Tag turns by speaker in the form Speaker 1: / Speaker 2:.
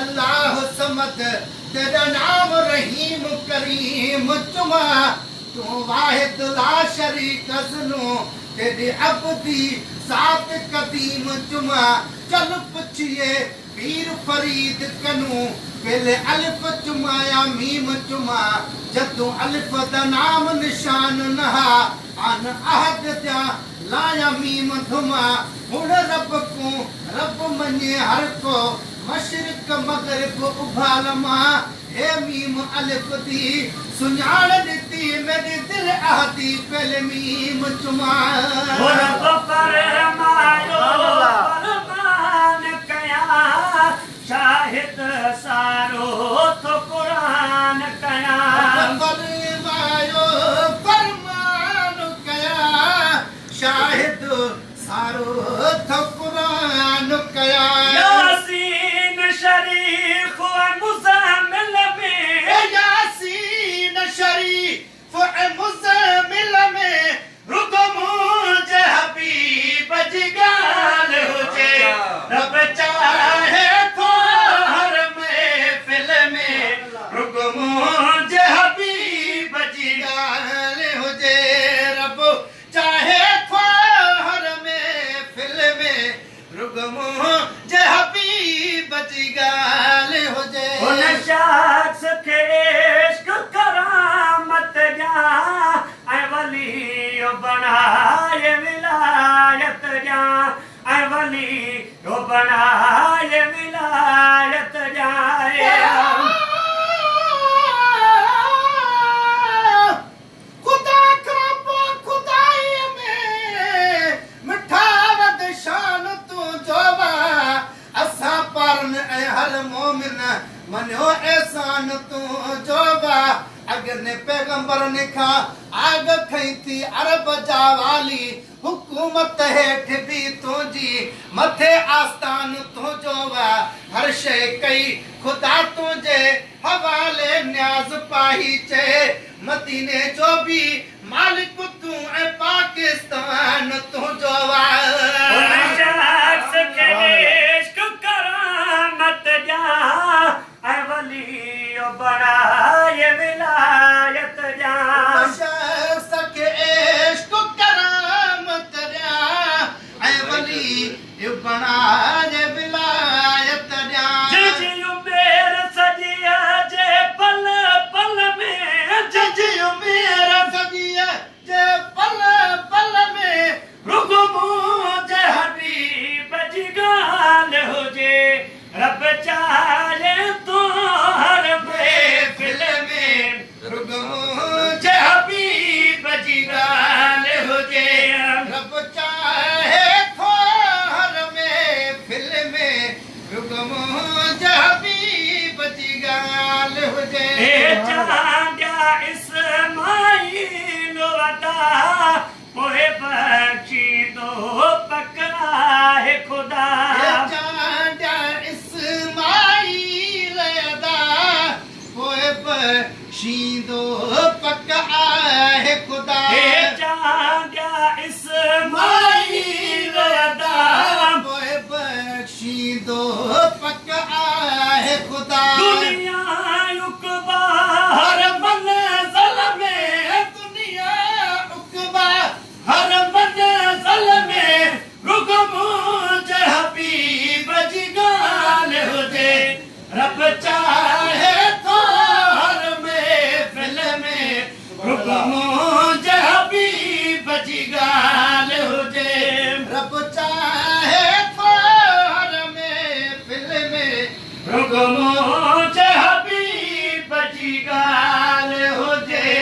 Speaker 1: अल्लाह समद तेरा नाम रहीम करीम चुमा तू वाहिद ला शरीक अज़नो तेरे अब्दी सात कदीम चुमा चल पुछिए पीर फरीद कनू पहले अलिफ चुमाया मीम चुमा जदू अलिफ दा नाम निशान नहा अन अहद जा लाया मीम धुमा हुण रब को रब मने हर को मशरिक मगरिब उभालमा हे मीम अलिफ दी सुञाण दी मेरे दिल आहदी पहले मीम चुमा
Speaker 2: रब फरमायो फरमान कया शाहिद सारो तो कुरान कया
Speaker 1: फरमायो फरमान कया शाहिद सारो तो कुरान कया
Speaker 2: यासीन शरीफ मुज़म्मिल में
Speaker 1: यासीन शरीफ मुज़म्मिल में रुको मुझे हबीब जिगाल हुजे रब चाहे तो हर महफिल में रुको मुझे हबीब जिगाल हुजे रब चाहे तो हर महफिल में रुको मुझे हबीब जिगाल हुजे
Speaker 2: उन शख्स के इश्क करामत जा ऐ वली बनाए विलायत जा ऐ वली बनाए विलायत जाए
Speaker 1: खुदा का खुदाई में मिठावत शान तू जोवा असा परन ऐ हर मोमिन मनो एहसान तू जोवा अगर ने पैगंबर ने खा आग खई थी अरब जा वाली हुकूमत हेठ भी तुझी मथे आस्थान तू जोवा हर शय कई खुदा तुझे हवाले न्याज पाही चे मदीने जो भी मालिक तू ऐ पाकिस्तान तू जोवा
Speaker 2: उन शख्स के इश्क करामत जा ऐ वली बनाए विलायत जा
Speaker 1: शख्स के इश्क करामत जा ऐ वली बनाए विलायत जा
Speaker 2: जिजियो मेरा सजिया जे पल पल में
Speaker 1: जिजियो मेरा सजिया जे पल पल में
Speaker 2: रुको मुझे हबीब जिगाल हुजे रब चाहे तो हर महफिल में
Speaker 1: रुको मुझे हबीब जिगाल हुजे रब चाहे तो हर महफिल में रुको मुझे हबीब जिगाल हुजे
Speaker 2: ए चांदा इस्माइल वता मोहे बख्शी दो पकड़ा है खुदा
Speaker 1: चांदा इस्माइल अदा पोए बख्शीदो पक्का है खुदा
Speaker 2: ए चांदा इस्माइल वता
Speaker 1: पोए बख्शीदो पक्का है खुदा
Speaker 2: दुनिया उकबा हर मंज़िल में
Speaker 1: दुनिया उकबा हर मंज़िल में रुको मुझे हबीब जिगाल हुजे रब चाहे तो हर महफिल में रुको मुझे हबीब जिगाल हुजे रब चाहे तो हर महफिल में रुको मुझे हबीब जिगाल हुजे